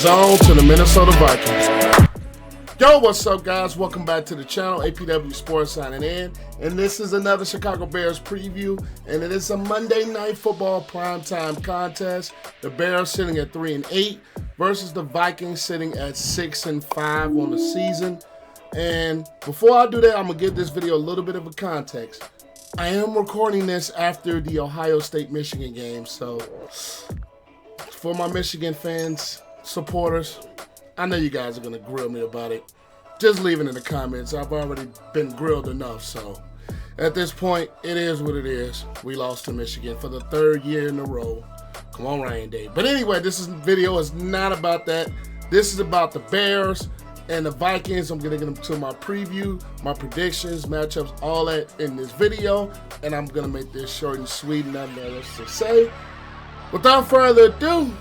on to the Minnesota Vikings. Yo, what's up, guys? Welcome back to the channel. APWSPORTS signing in, and this is another Chicago Bears preview, and it is a Monday Night Football primetime contest. The Bears sitting at 3-8 versus the Vikings sitting at 6-5 on the season. And before I do that, I'm gonna give this video a little bit of a context. I am recording this after the Ohio State-Michigan game, so for my Michigan fans, supporters, I know you guys are going to grill me about it. Just leave it in the comments. I've already been grilled enough, so at this point, it is what it is. We lost to Michigan for the third year in a row. Come on, Ryan Day. But anyway, this video is not about that. This is about the Bears and the Vikings. I'm going to get into my preview, my predictions, matchups, all that in this video. And I'm going to make this short and sweet, nothing else to say. Without further ado,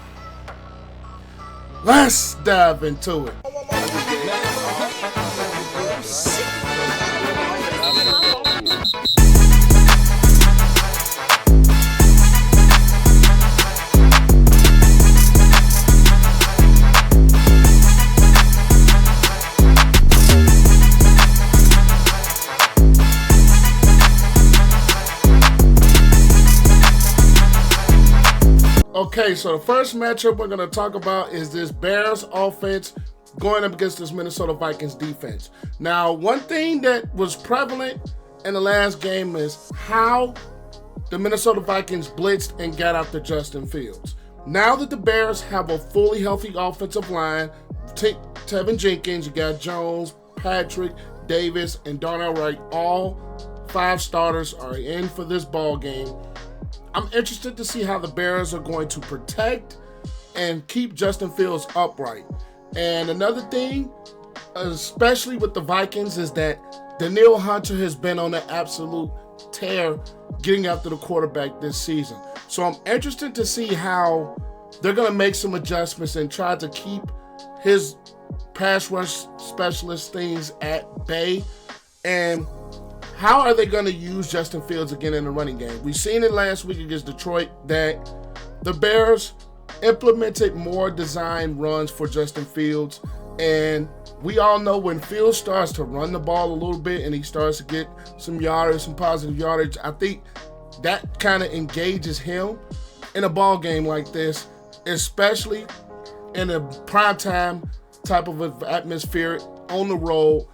let's dive into it. Okay, so the first matchup we're going to talk about is this Bears offense going up against this Minnesota Vikings defense. Now, one thing that was prevalent in the last game is how the Minnesota Vikings blitzed and got after Justin Fields. Now that the Bears have a fully healthy offensive line, Tevin Jenkins, you got Jones, Patrick, Davis, and Darnell Wright, all 5 starters are in for this ball game. I'm interested to see how the Bears are going to protect and keep Justin Fields upright. And another thing, especially with the Vikings, is that Danielle has been on an absolute tear getting after the quarterback this season. So I'm interested to see how they're going to make some adjustments and try to keep his pass rush specialist things at bay. And how are they going to use Justin Fields again in the running game? We've seen it last week against Detroit that the Bears implemented more design runs for Justin Fields. And we all know when Fields starts to run the ball a little bit and he starts to get some yardage, some positive yardage, I think that kind of engages him in a ball game like this, especially in a primetime type of atmosphere on the road.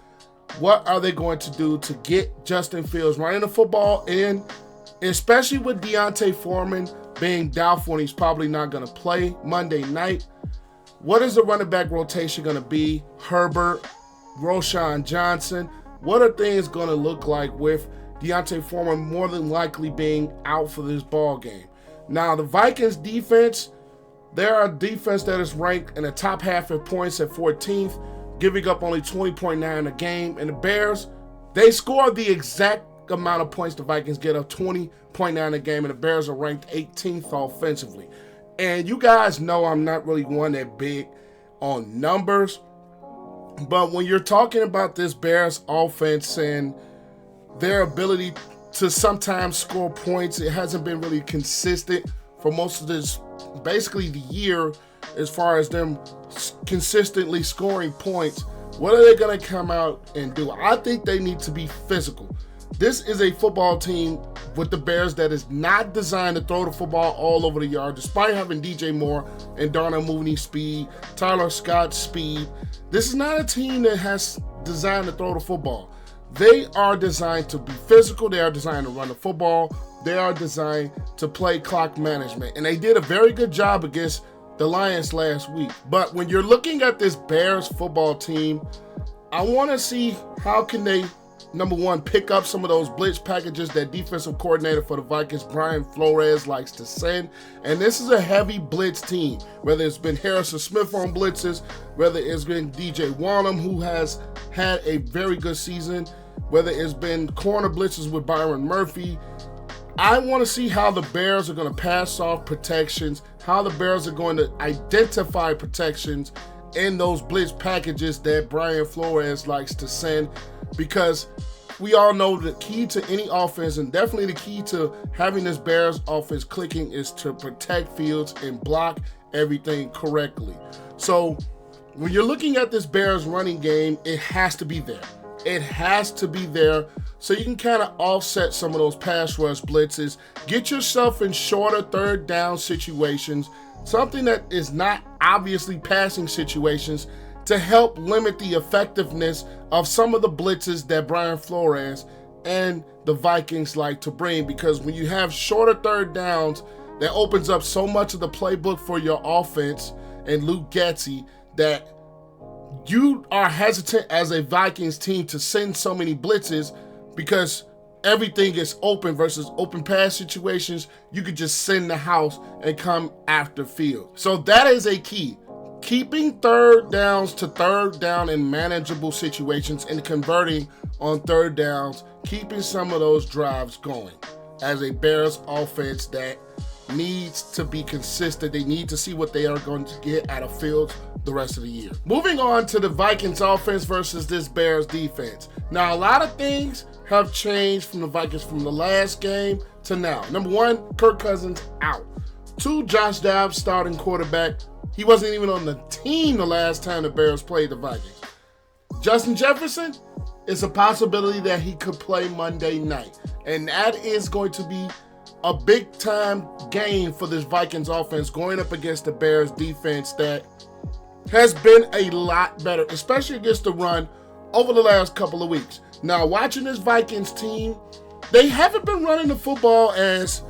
What are they going to do to get Justin Fields running the football in, especially with Foreman being doubtful and he's probably not going to play Monday night? What is the running back rotation going to be? Herbert, Roschon Johnson. What are things going to look like with Foreman more than likely being out for this ball game? Now, the Vikings defense, they're a defense that is ranked in the top half of points at 14th. Giving up only 20.9 a game. And the Bears, they score the exact amount of points the Vikings get up, 20.9 a game, and the Bears are ranked 18th offensively. And you guys know I'm not really one that big on numbers, but when you're talking about this Bears offense and their ability to sometimes score points, it hasn't been really consistent for most of this, basically the year, as far as them consistently scoring points. What are they going to come out and do? I think they need to be physical. This is a football team with the Bears that is not designed to throw the football all over the yard, despite having DJ Moore and Darnell Mooney speed, Tyler Scott speed. This is not a team that has designed to throw the football. They are designed to be physical. They are designed to run the football. They are designed to play clock management. And they did a very good job against the Lions last week. But when you're looking at this Bears football team, I want to see how can they, number one, pick up some of those blitz packages that defensive coordinator for the Vikings, Brian Flores, likes to send. And this is a heavy blitz team, whether it's been Harrison Smith on blitzes, whether it's been DJ Wonnum, who has had a very good season, whether it's been corner blitzes with Byron Murphy. I want to see how the Bears are going to pass off protections, how the Bears are going to identify protections in those blitz packages that Brian Flores likes to send, because we all know the key to any offense, and definitely the key to having this Bears offense clicking, is to protect Fields and block everything correctly. So when you're looking at this Bears running game, it has to be there. It has to be there so you can kind of offset some of those pass rush blitzes. Get yourself in shorter third down situations, something that is not obviously passing situations, to help limit the effectiveness of some of the blitzes that Brian Flores and the Vikings like to bring. Because when you have shorter third downs, that opens up so much of the playbook for your offense and Luke Getsy that you are hesitant as a Vikings team to send so many blitzes, because everything is open versus open pass situations. You could just send the house and come after Field. So that is a key. Keeping third downs to third down in manageable situations and converting on third downs, keeping some of those drives going as a Bears offense that needs to be consistent. They need to see what they are going to get out of Fields the rest of the year. Moving on to the Vikings offense versus this Bears defense. Now, a lot of things have changed from the Vikings from the last game to now. Number one, Kirk Cousins out. Two, Josh Dobbs, starting quarterback. He wasn't even on the team the last time the Bears played the Vikings. Justin Jefferson, it's a possibility that he could play Monday night. And that is going to be a big-time game for this Vikings offense going up against the Bears defense that has been a lot better, especially against the run over the last couple of weeks. Now, watching this Vikings team, they haven't been running the football as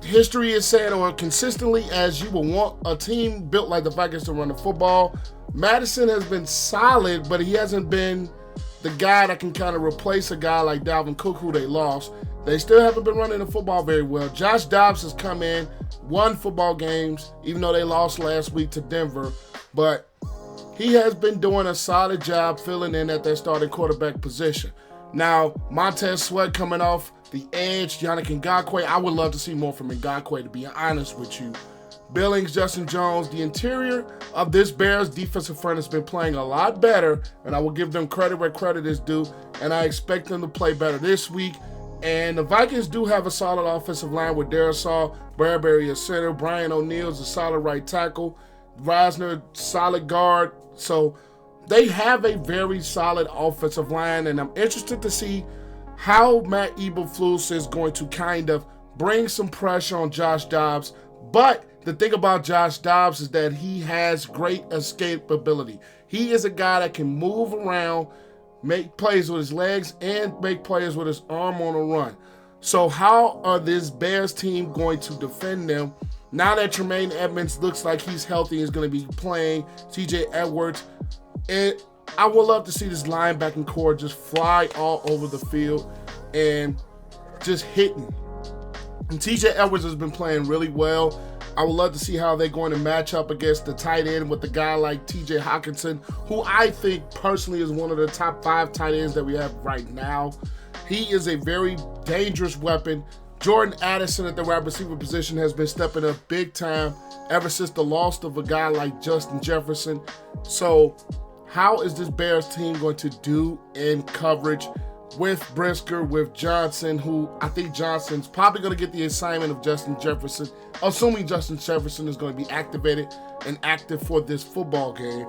history has said, or consistently as you would want a team built like the Vikings to run the football. Madison has been solid, but he hasn't been the guy that can kind of replace a guy like Dalvin Cook, who they lost. They still haven't been running the football very well. Josh Dobbs has come in, won football games, even though they lost last week to Denver. But he has been doing a solid job filling in at that starting quarterback position. Now, Montez Sweat coming off the edge, Yannick Ngakoue. I would love to see more from Ngakoue, to be honest with you. Billings, Justin Jones, the interior of this Bears defensive front has been playing a lot better, and I will give them credit where credit is due, and I expect them to play better this week. And the Vikings do have a solid offensive line with Darisaw, Bradbury at center, Brian O'Neill is a solid right tackle, Reisner, solid guard. So they have a very solid offensive line, and I'm interested to see how Matt Eberflus is going to kind of bring some pressure on Josh Dobbs. But the thing about Josh Dobbs is that he has great escapability. He is a guy that can move around, make plays with his legs, and make plays with his arm on a run. So how are this Bears team going to defend them now that Tremaine Edmunds looks like he's healthy, is going to be playing, TJ Edwards? And I would love to see this linebacking core just fly all over the field and just hitting. And TJ Edwards has been playing really well. I would love to see how they're going to match up against the tight end with a guy like TJ Hawkinson, who I think personally is one of the top 5 tight ends that we have right now. He is a very dangerous weapon. Jordan Addison at the wide receiver position has been stepping up big time ever since the loss of a guy like Justin Jefferson. So how is this Bears team going to do in coverage with Brisker, with Johnson, who I think Johnson's probably going to get the assignment of Justin Jefferson, assuming Justin Jefferson is going to be activated and active for this football game.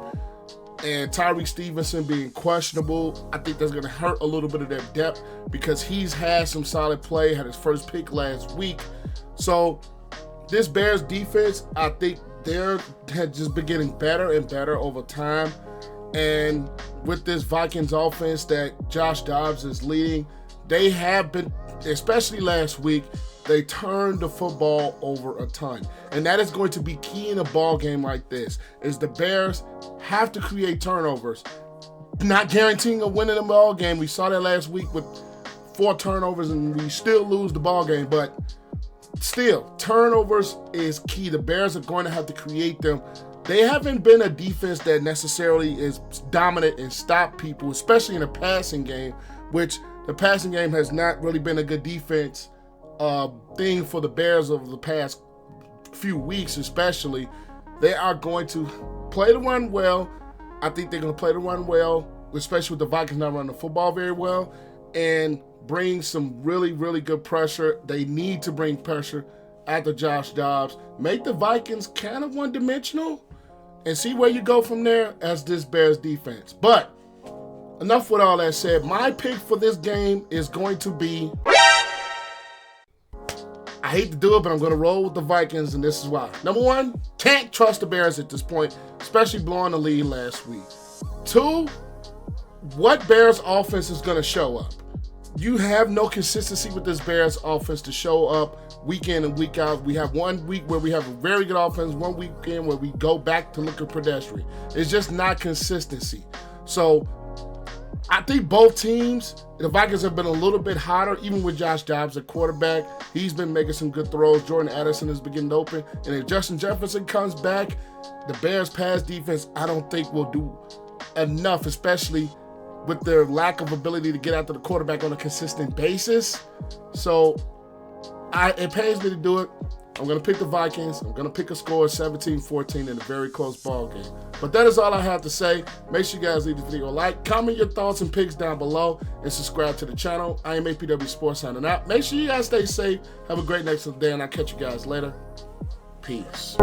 And Tyreek Stevenson being questionable, I think that's going to hurt a little bit of their depth because he's had some solid play, had his first pick last week. So this Bears defense, I think they're just been getting better and better over time. And with this Vikings offense that Josh Dobbs is leading, they have been, especially last week, they turned the football over a ton. And that is going to be key in a ball game like this, is the Bears have to create turnovers. Not guaranteeing a win in a ball game. We saw that last week with 4 turnovers and we still lose the ball game. But still, turnovers is key. The Bears are going to have to create them. They haven't been a defense that necessarily is dominant and stop people, especially in the passing game, which the passing game has not really been a good defense thing for the Bears over the past few weeks especially. They are going to play the run well. I think they're going to play the run well, especially with the Vikings not running the football very well. and bring some really, really good pressure. They need to bring pressure after Josh Dobbs. Make the Vikings kind of one-dimensional and see where you go from there as this Bears defense. But enough with all that said. My pick for this game is going to be, I hate to do it, but I'm going to roll with the Vikings, and this is why. Number one, can't trust the Bears at this point, especially blowing the lead last week. Two, what Bears offense is going to show up? You have no consistency with this Bears offense to show up week in and week out. We have 1 week where we have a very good offense, 1 weekend where we go back to looking pedestrian. It's just not consistency. So I think both teams, the Vikings have been a little bit hotter, even with Josh Dobbs at quarterback. He's been making some good throws. Jordan Addison is beginning to open. And if Justin Jefferson comes back, the Bears pass defense, I don't think will do enough, especially with their lack of ability to get after the quarterback on a consistent basis. So it pains me to do it. I'm going to pick the Vikings. I'm going to pick a score of 17-14 in a very close ball game. But that is all I have to say. Make sure you guys leave the video a like, comment your thoughts and picks down below, and subscribe to the channel. I am APW Sports signing out. Make sure you guys stay safe. Have a great next day, and I'll catch you guys later. Peace.